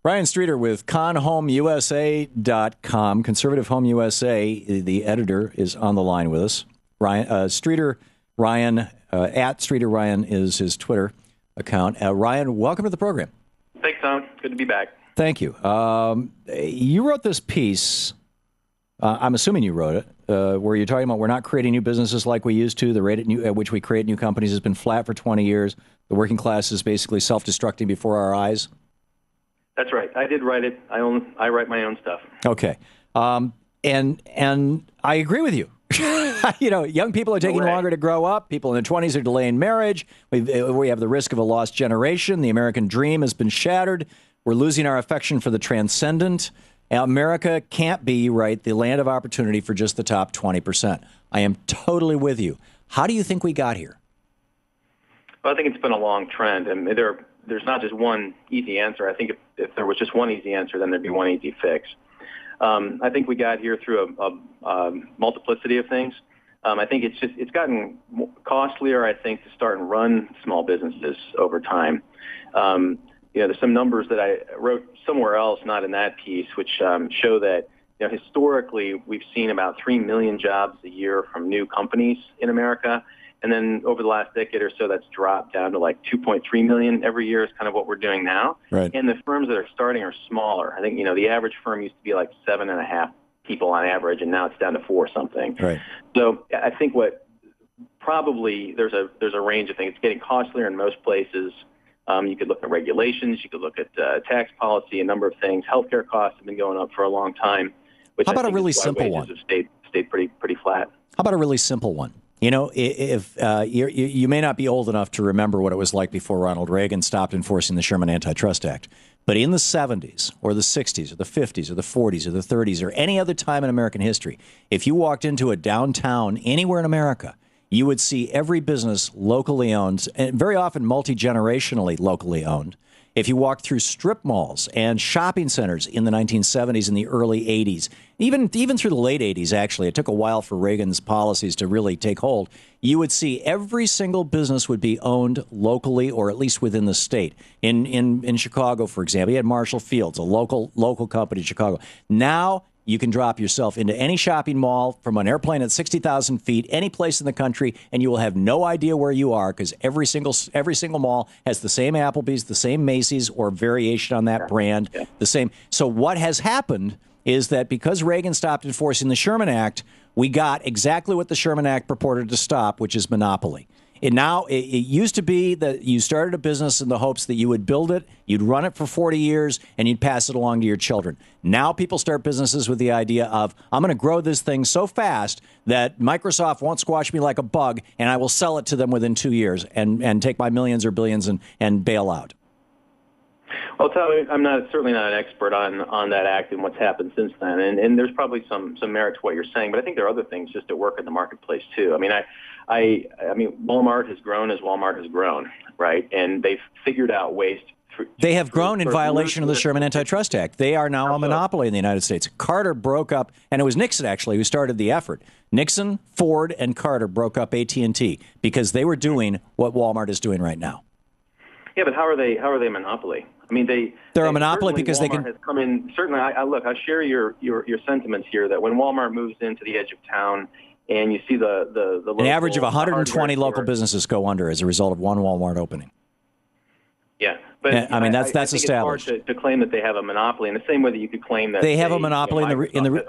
Ryan Streeter with conhomeusa.com. Conservative Home USA, the editor, is on the line with us. Streeter Ryan, at Streeter Ryan is his Twitter account. Ryan, welcome to the program. Thanks, Tom. Good to be back. Thank you. You wrote this piece, I'm assuming you wrote it, where you're talking about we're not creating new businesses like we used to. The rate at which we create new companies has been flat for 20 years. The working class is basically self-destructing before our eyes. That's right. I did write it. I write my own stuff. Okay. And I agree with you. Young people are taking longer to grow up. People in their 20s are delaying marriage. We have the risk of a lost generation. The American dream has been shattered. We're losing our affection for the transcendent. America can't be, the land of opportunity for just the top 20%. I am totally with you. How do you think we got here? Well, I think it's been a long trend, and there's not just one easy answer. I think if there was just one easy answer, then there'd be one easy fix. I think we got here through a multiplicity of things. I think it's gotten costlier, I think, to start and run small businesses over time. There's some numbers that I wrote somewhere else, not in that piece, which show that historically we've seen about 3 million jobs a year from new companies in America. And then over the last decade or so, that's dropped down to like 2.3 million every year is kind of what we're doing now. Right. And the firms that are starting are smaller. I think, the average firm used to be like 7.5 people on average, and now it's down to 4 something. Right. So I think there's a range of things. It's getting costlier in most places. You could look at regulations. You could look at tax policy, a number of things. Healthcare costs have been going up for a long time. How about a really simple one? Have stayed pretty flat. How about a really simple one? If you may not be old enough to remember what it was like before Ronald Reagan stopped enforcing the Sherman Antitrust Act, but in the 70s or the 60s or the 50s or the 40s or the 30s or any other time in American history, if you walked into a downtown anywhere in America, you would see every business locally owned, and very often multi-generationally locally owned. If you walked through strip malls and shopping centers in the 1970s and the early 80s, even through the late 80s, actually, it took a while for Reagan's policies to really take hold, you would see every single business would be owned locally or at least within the state. In Chicago, for example, you had Marshall Field's, a local company in Chicago. Now you can drop yourself into any shopping mall from an airplane at 60,000 feet, any place in the country, and you will have no idea where you are because every single mall has the same Applebee's, the same Macy's, or variation on that brand, the same. So what has happened is that because Reagan stopped enforcing the Sherman Act, we got exactly what the Sherman Act purported to stop, which is monopoly. It used to be that you started a business in the hopes that you would build it, you'd run it for 40 years, and you'd pass it along to your children. Now people start businesses with the idea of, I'm going to grow this thing so fast that Microsoft won't squash me like a bug, and I will sell it to them within 2 years and take my millions or billions and bail out. Well, Tom, I'm certainly not an expert on that act and what's happened since then, and there's probably some merit to what you're saying, but I think there are other things just at work in the marketplace too. I mean, Walmart has grown as Walmart has grown, right? And they've figured out ways to... They have grown in violation of the Sherman Antitrust Act. They are now a monopoly in the United States. Carter broke up, and it was Nixon, actually, who started the effort. Nixon, Ford, and Carter broke up AT&T because they were doing what Walmart is doing right now. Yeah, but how are they a monopoly? I mean, they're a monopoly because Walmart they can... has come in, certainly, I share your sentiments here that when Walmart moves into the edge of town and you see the local, an average of 120 local businesses go under as a result of one Walmart opening. Yeah, but that's established. It's hard to claim that they have a monopoly in the same way that you could claim that they have a monopoly a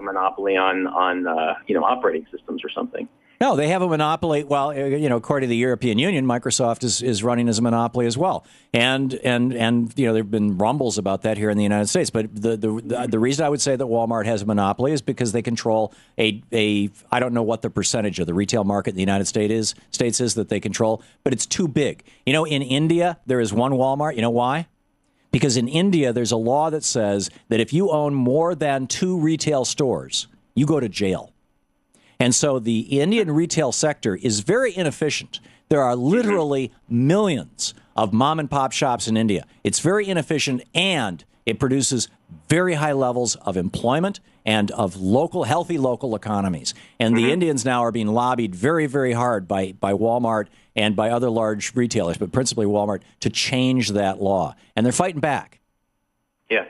monopoly on operating systems or something. No, they have a monopoly. Well, according to the European Union, Microsoft is running as a monopoly as well. And there have been rumbles about that here in the United States. But the reason I would say that Walmart has a monopoly is because they control I don't know what the percentage of the retail market in the United States is that they control, but it's too big. In India, there is one Walmart. You know why? Because in India, there's a law that says that if you own more than 2 retail stores, you go to jail. And so the Indian retail sector is very inefficient. There are literally millions of mom and pop shops in India. It's very inefficient, and it produces very high levels of employment and of healthy local economies. And the Indians now are being lobbied very, very hard by Walmart and by other large retailers, but principally Walmart, to change that law. And they're fighting back. Yeah.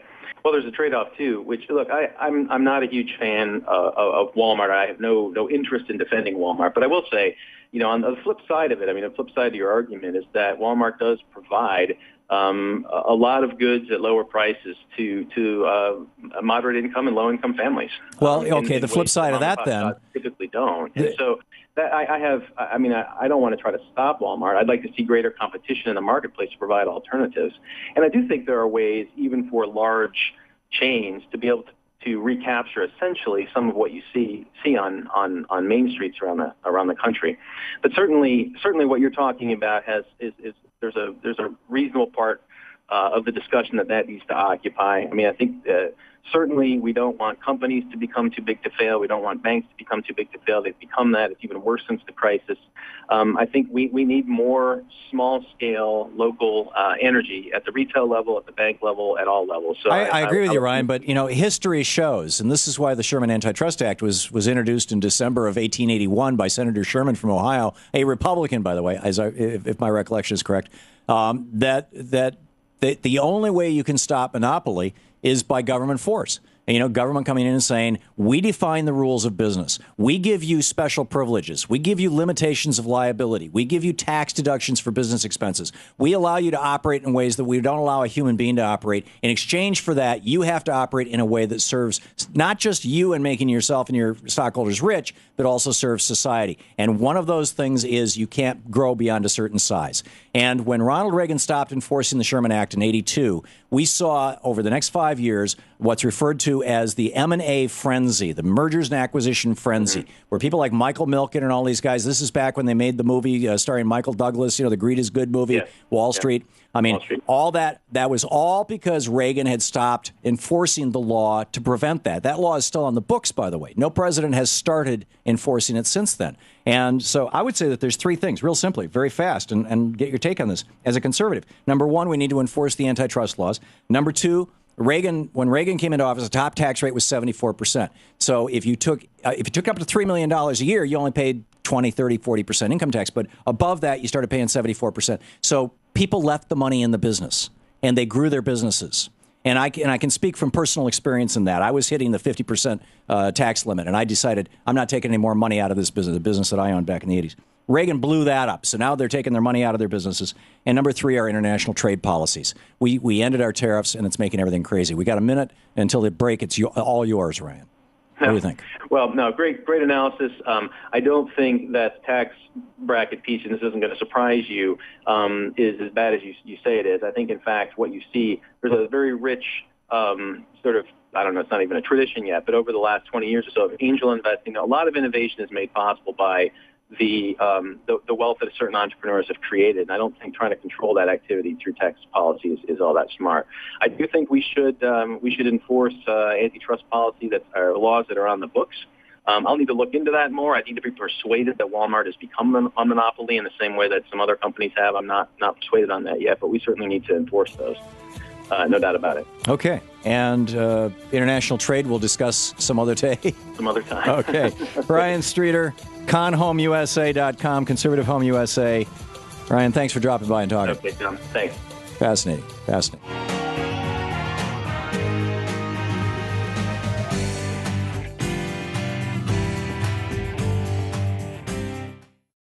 Well, there's a trade-off too. Which look, I'm not a huge fan of Walmart. I have no interest in defending Walmart. But I will say, on the flip side of it, the flip side of your argument is that Walmart does provide a lot of goods at lower prices to moderate income and low income families. Well, okay, the flip side of that then typically don't. And so that I don't want to try to stop Walmart. I'd like to see greater competition in the marketplace to provide alternatives. And I do think there are ways, even for large chains, to be able to recapture essentially some of what you see on main streets around the country. But certainly what you're talking about is there's a reasonable part of the discussion that needs to occupy. I think certainly we don't want companies to become too big to fail. We don't want banks to become too big to fail. They've become that. It's even worse since the crisis. I think we need more small-scale local energy at the retail level, at the bank level, at all levels. So I agree with you, Ryan, but history shows, and this is why the Sherman Antitrust Act was introduced in December of 1881 by Senator Sherman from Ohio, a Republican, by the way, if my recollection is correct, that the only way you can stop monopoly is by government force. Government coming in and saying, we define the rules of business. We give you special privileges. We give you limitations of liability. We give you tax deductions for business expenses. We allow you to operate in ways that we don't allow a human being to operate. In exchange for that, you have to operate in a way that serves not just you and making yourself and your stockholders rich, but also serves society. And one of those things is you can't grow beyond a certain size. And when Ronald Reagan stopped enforcing the Sherman Act in 82, we saw over the next 5 years what's referred to as the M&A frenzy, the mergers and acquisition frenzy, where people like Michael Milken and all these guys, this is back when they made the movie starring Michael Douglas, the Greed is Good movie, Wall Street. All that was all because Reagan had stopped enforcing the law to prevent that. That law is still on the books, by the way. No president has started enforcing it since then. And so I would say that there's three things, real simply, very fast, and get your take on this as a conservative. Number one, we need to enforce the antitrust laws. Number two, when Reagan came into office, the top tax rate was 74%. So if you took up to $3 million a year, you only paid 20, 30, 40% income tax. But above that, you started paying 74%. So people left the money in the business, and they grew their businesses. And I can speak from personal experience in that. I was hitting the 50% tax limit, and I decided I'm not taking any more money out of this business, the business that I owned back in the 80s. Reagan blew that up. So now they're taking their money out of their businesses. And number three, our international trade policies. We ended our tariffs, and it's making everything crazy. We got a minute until the break. It's all yours, Ryan. What do you think? Well, no, great analysis. I don't think that tax bracket piece, and this isn't going to surprise you, is as bad as you say it is. I think, in fact, what you see, there's a very rich sort of, I don't know, it's not even a tradition yet, but over the last 20 years or so of angel investing, a lot of innovation is made possible by the wealth that certain entrepreneurs have created. And I don't think trying to control that activity through tax policy is all that smart. I do think we should enforce antitrust policy laws that are on the books. I'll need to look into that more. I need to be persuaded that Walmart has become a monopoly in the same way that some other companies have. I'm not persuaded on that yet, but we certainly need to enforce those. No doubt about it. Okay. And international trade we'll discuss some other day. Some other time. Okay. Ryan Streeter, conhomeusa.com, Conservative Home USA. Ryan, thanks for dropping by and talking. Okay, Tom. Thanks. Fascinating.